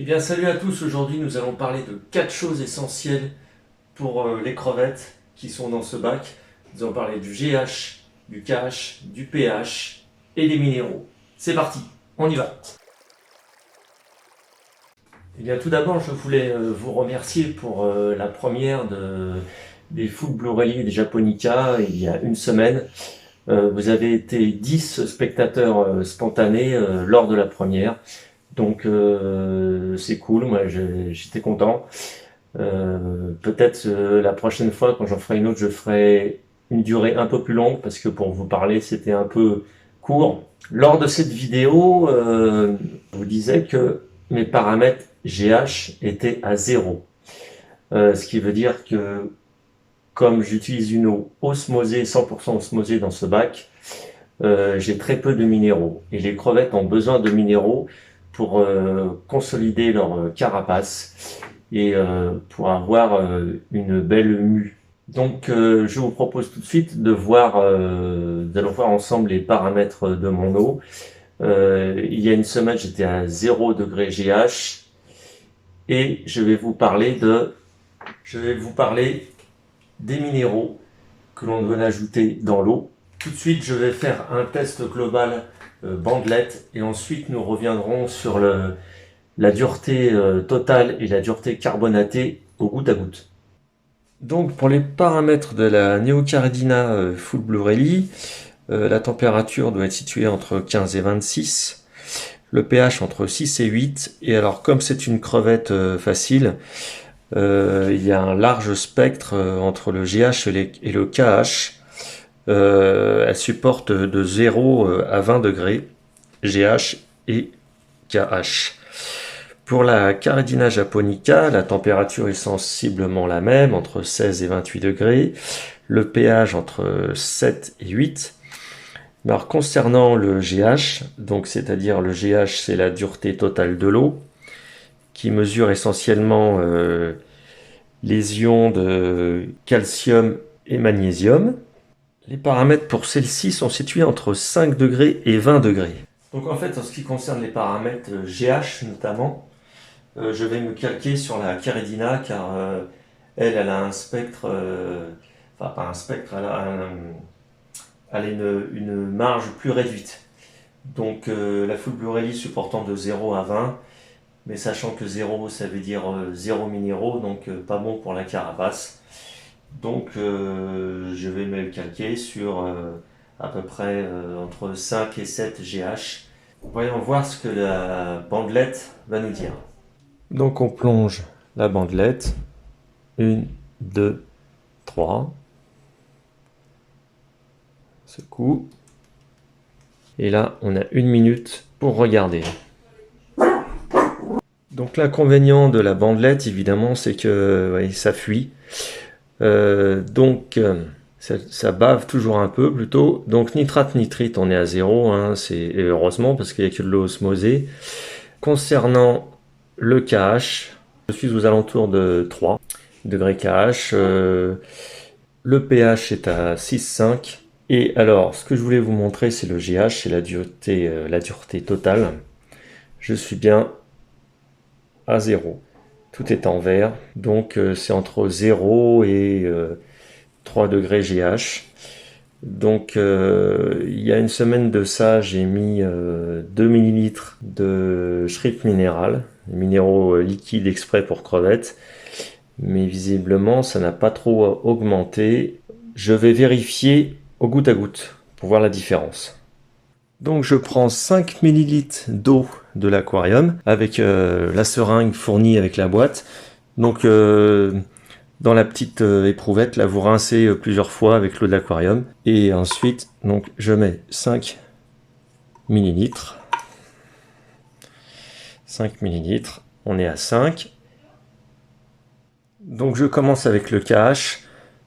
Eh bien salut à tous, aujourd'hui nous allons parler de 4 choses essentielles pour les crevettes qui sont dans ce bac. Nous allons parler du GH, du KH, du pH et des minéraux. C'est parti, on y va. Eh bien tout d'abord je voulais vous remercier pour la première des Full Blurelli et des Japonica il y a une semaine. Vous avez été 10 spectateurs spontanés lors de la première. Donc c'est cool, moi j'étais content. Peut-être la prochaine fois, quand j'en ferai une autre, je ferai une durée un peu plus longue parce que pour vous parler, c'était un peu court. Lors de cette vidéo, je vous disais que mes paramètres GH étaient à 0. Ce qui veut dire que comme j'utilise une eau osmosée, 100% osmosée dans ce bac, j'ai très peu de minéraux. Et les crevettes ont besoin de minéraux pour consolider leur carapace et pour avoir une belle mue. Donc je vous propose tout de suite de voir, d'allons voir ensemble les paramètres de mon eau. Il y a une semaine j'étais à 0 degré GH et je vais vous parler des minéraux que l'on doit ajouter dans l'eau. Tout de suite je vais faire un test global bandelette et ensuite nous reviendrons sur la dureté totale et la dureté carbonatée au goutte à goutte. Donc pour les paramètres de la Neocaridina Full Blurelli, la température doit être située entre 15 et 26, le pH entre 6 et 8, et alors comme c'est une crevette facile, il y a un large spectre entre le GH et le KH. Elle supporte de 0 à 20 degrés GH et KH. Pour la Caridina japonica, la température est sensiblement la même, entre 16 et 28 degrés, le pH entre 7 et 8. Mais alors, concernant le GH, donc c'est-à-dire le GH, c'est la dureté totale de l'eau, qui mesure essentiellement les ions de calcium et magnésium. Les paramètres pour celle-ci sont situés entre 5 degrés et 20 degrés. Donc en fait, en ce qui concerne les paramètres GH notamment, je vais me calquer sur la Caridina car elle a un spectre, enfin pas un spectre, elle a une marge plus réduite. Donc la Full Blurelli supportant de 0 à 20, mais sachant que 0 ça veut dire 0 minéraux, donc pas bon pour la carapace. Donc je vais me calquer sur à peu près entre 5 et 7 GH. Voyons voir ce que la bandelette va nous dire. Donc on plonge la bandelette. 1, 2, 3. Secoue. Et là, on a 1 minute pour regarder. Donc l'inconvénient de la bandelette, évidemment, c'est que ouais, ça fuit. Ça bave toujours un peu plutôt. Donc nitrate, nitrite, on est à 0. Hein, c'est heureusement parce qu'il n'y a que de l'eau osmosée. Concernant le KH, je suis aux alentours de 3 degrés KH. Le pH est à 6,5. Et alors, ce que je voulais vous montrer, c'est le GH, c'est la dureté totale. Je suis bien à 0. Tout est en vert. Donc, c'est entre 0 et 3 degrés GH. Donc, il y a une semaine de ça, j'ai mis 2 ml de Schritt minéral, minéraux liquides exprès pour crevettes. Mais visiblement, ça n'a pas trop augmenté. Je vais vérifier au goutte à goutte pour voir la différence. Donc, je prends 5 ml d'eau de l'aquarium avec la seringue fournie avec la boîte. Donc, dans la petite éprouvette, là, vous rincez plusieurs fois avec l'eau de l'aquarium. Et ensuite, donc, je mets 5 ml. 5 ml. On est à 5. Donc, je commence avec le KH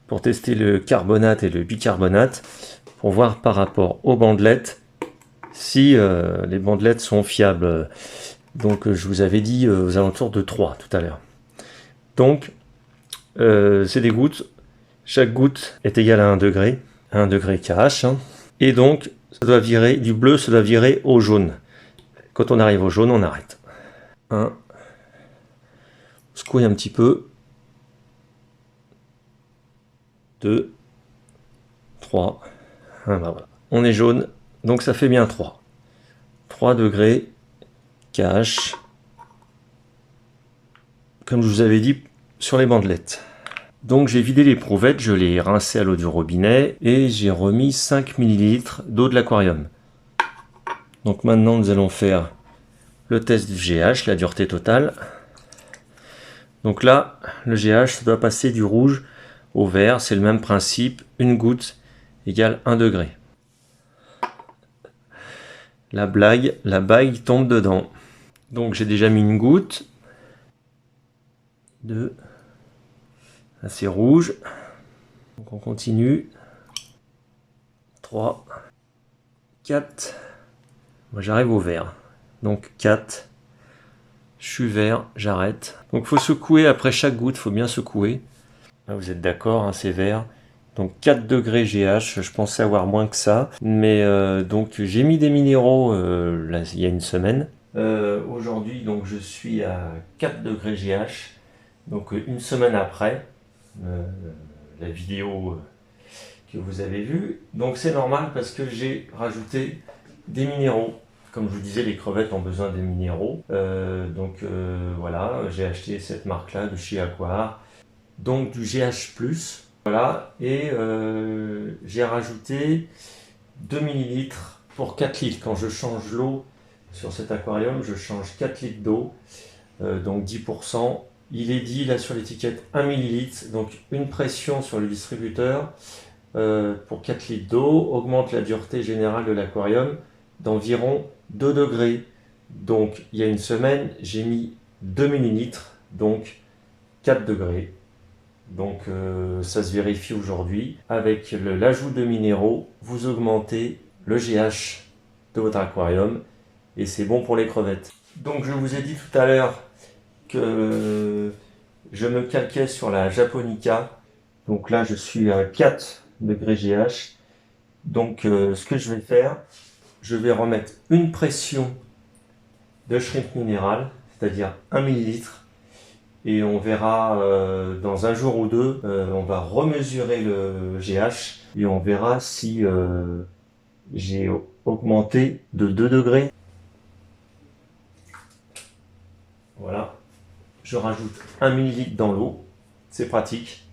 pour tester le carbonate et le bicarbonate pour voir par rapport aux bandelettes si les bandelettes sont fiables. Donc, je vous avais dit aux alentours de 3 tout à l'heure. Donc, c'est des gouttes. Chaque goutte est égale à 1 degré KH. Hein. Et donc, ça doit virer, du bleu, ça doit virer au jaune. Quand on arrive au jaune, on arrête. 1, secouer un petit peu. 2, 3. Ah, bah voilà. On est jaune, donc ça fait bien 3. 3 degrés, cache, comme je vous avais dit, sur les bandelettes. Donc j'ai vidé l'éprouvette, je l'ai rincé à l'eau du robinet et j'ai remis 5 ml d'eau de l'aquarium. Donc maintenant nous allons faire le test du GH, la dureté totale. Donc là, le GH, ça doit passer du rouge au vert, c'est le même principe, une goutte égale 1 degré. La bague tombe dedans. Donc j'ai déjà mis une goutte. 2. C'est rouge. Donc on continue. 3. 4. Moi j'arrive au vert. Donc 4. Je suis vert, j'arrête. Donc il faut secouer après chaque goutte, il faut bien secouer. Là, vous êtes d'accord, hein, c'est vert. Donc 4 degrés GH, je pensais avoir moins que ça. Mais donc j'ai mis des minéraux là, il y a une semaine. Aujourd'hui, donc je suis à 4 degrés GH. Donc une semaine après la vidéo que vous avez vue. Donc c'est normal parce que j'ai rajouté des minéraux. Comme je vous disais, les crevettes ont besoin des minéraux. Voilà, j'ai acheté cette marque-là de chez Aquar. Donc du GH+. Voilà, et j'ai rajouté 2 ml pour 4 litres. Quand je change l'eau sur cet aquarium, je change 4 litres d'eau, donc 10%. Il est dit là sur l'étiquette 1 ml, donc une pression sur le distributeur pour 4 litres d'eau augmente la dureté générale de l'aquarium d'environ 2 degrés. Donc il y a une semaine, j'ai mis 2 ml, donc 4 degrés. Donc ça se vérifie aujourd'hui. Avec l'ajout de minéraux, vous augmentez le GH de votre aquarium et c'est bon pour les crevettes. Donc je vous ai dit tout à l'heure que je me calquais sur la Japonica. Donc là je suis à 4 degrés GH. Donc ce que je vais faire, je vais remettre une pression de shrimp minéral, c'est-à-dire 1 ml. Et on verra dans un jour ou deux, on va remesurer le GH et on verra si j'ai augmenté de 2 degrés. Voilà, je rajoute 1 ml dans l'eau, c'est pratique.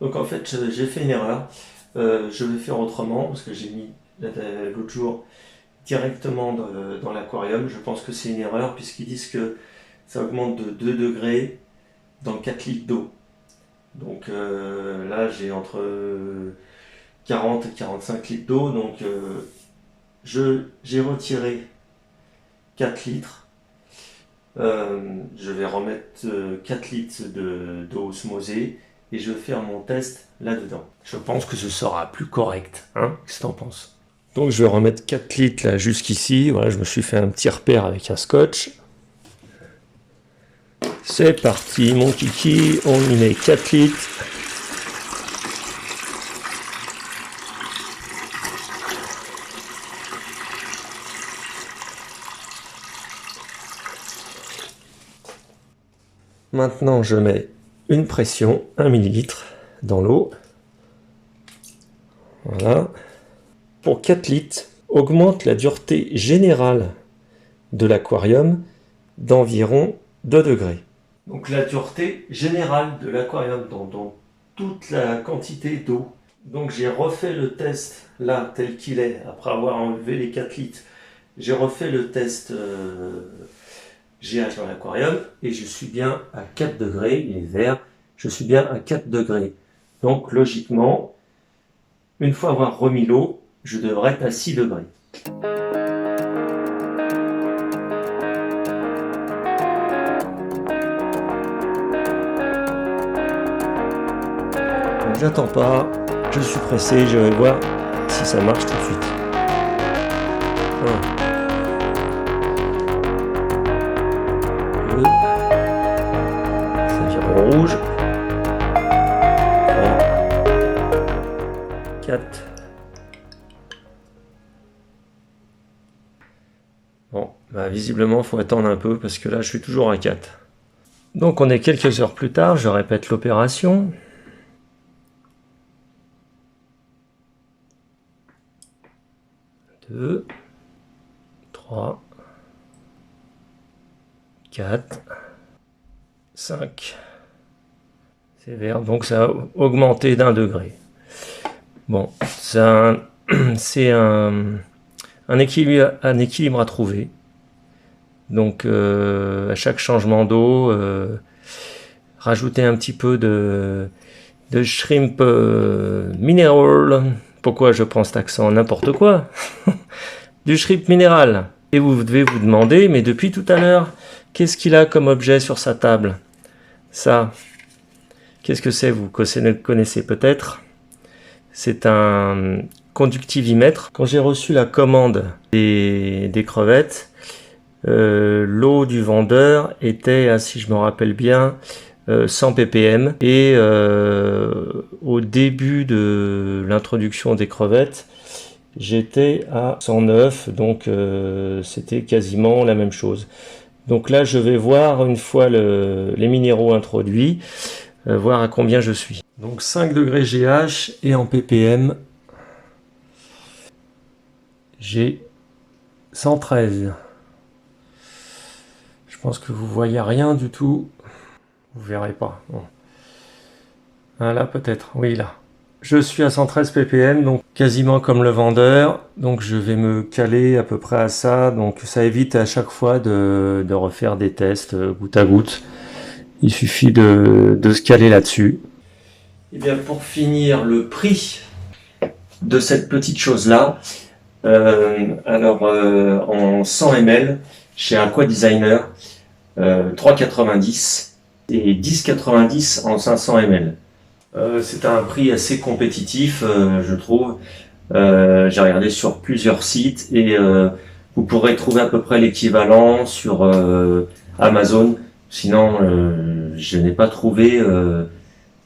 Donc en fait j'ai fait une erreur, je vais faire autrement parce que j'ai mis l'autre jour directement dans l'aquarium. Je pense que c'est une erreur puisqu'ils disent que ça augmente de 2 degrés dans 4 litres d'eau. Donc là j'ai entre 40 et 45 litres d'eau, donc j'ai retiré 4 litres. Je vais remettre 4 litres d'eau osmosée et je vais faire mon test là-dedans. Je pense que ce sera plus correct, hein? Qu'est-ce que t'en penses? Donc je vais remettre 4 litres là jusqu'ici. Voilà, je me suis fait un petit repère avec un scotch. C'est parti mon kiki, on y met 4 litres. Maintenant je mets une pression, 1 ml dans l'eau. Voilà. Pour 4 litres, augmente la dureté générale de l'aquarium d'environ 2 degrés. Donc la dureté générale de l'aquarium dans toute la quantité d'eau. Donc j'ai refait le test là tel qu'il est, après avoir enlevé les 4 litres. J'ai refait le test GH dans l'aquarium et je suis bien à 4 degrés, il est vert, je suis bien à 4 degrés. Donc logiquement, une fois avoir remis l'eau, je devrais être à 6 degrés. J'attends pas, je suis pressé, je vais voir si ça marche tout de suite. Voilà. 2, ça vire au rouge. 3, 4. Bon, bah visiblement, il faut attendre un peu parce que là, je suis toujours à 4. Donc on est quelques heures plus tard, je répète l'opération. Deux, 3, 4, 5. C'est vert, donc ça a augmenté d'1 degré. Bon, c'est un équilibre à trouver. Donc à chaque changement d'eau, rajouter un petit peu de shrimp mineral. Pourquoi je prends cet accent? N'importe quoi. Du shrimp minéral. Et vous devez vous demander, mais depuis tout à l'heure, qu'est-ce qu'il a comme objet sur sa table? Ça, qu'est-ce que c'est? Vous connaissez peut-être. C'est un conductivimètre. Quand j'ai reçu la commande des crevettes, l'eau du vendeur était, si je me rappelle bien, 100 ppm. Et au début de l'introduction des crevettes, j'étais à 109, donc c'était quasiment la même chose. Donc là, je vais voir, une fois les minéraux introduits, voir à combien je suis. Donc 5 degrés GH et en ppm, j'ai 113. Je pense que vous voyez rien du tout. Vous verrez pas. Bon. Ah, là peut-être, oui là. Je suis à 113 ppm, donc quasiment comme le vendeur. Donc je vais me caler à peu près à ça. Donc ça évite à chaque fois de refaire des tests goutte à goutte. Il suffit de se caler là-dessus. Et bien pour finir, le prix de cette petite chose-là, en 100 ml, chez Aqua Designer, 3,90 et 10,90 en 500 ml. C'est un prix assez compétitif, je trouve. J'ai regardé sur plusieurs sites et vous pourrez trouver à peu près l'équivalent sur Amazon. Sinon, je n'ai pas trouvé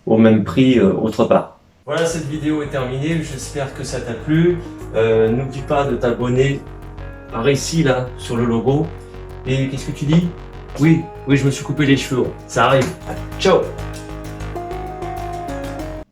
au même prix autre part. Voilà, cette vidéo est terminée. J'espère que ça t'a plu. N'oublie pas de t'abonner par ici, là, sur le logo. Et qu'est-ce que tu dis? Oui, je me suis coupé les cheveux. Ça arrive. Ciao!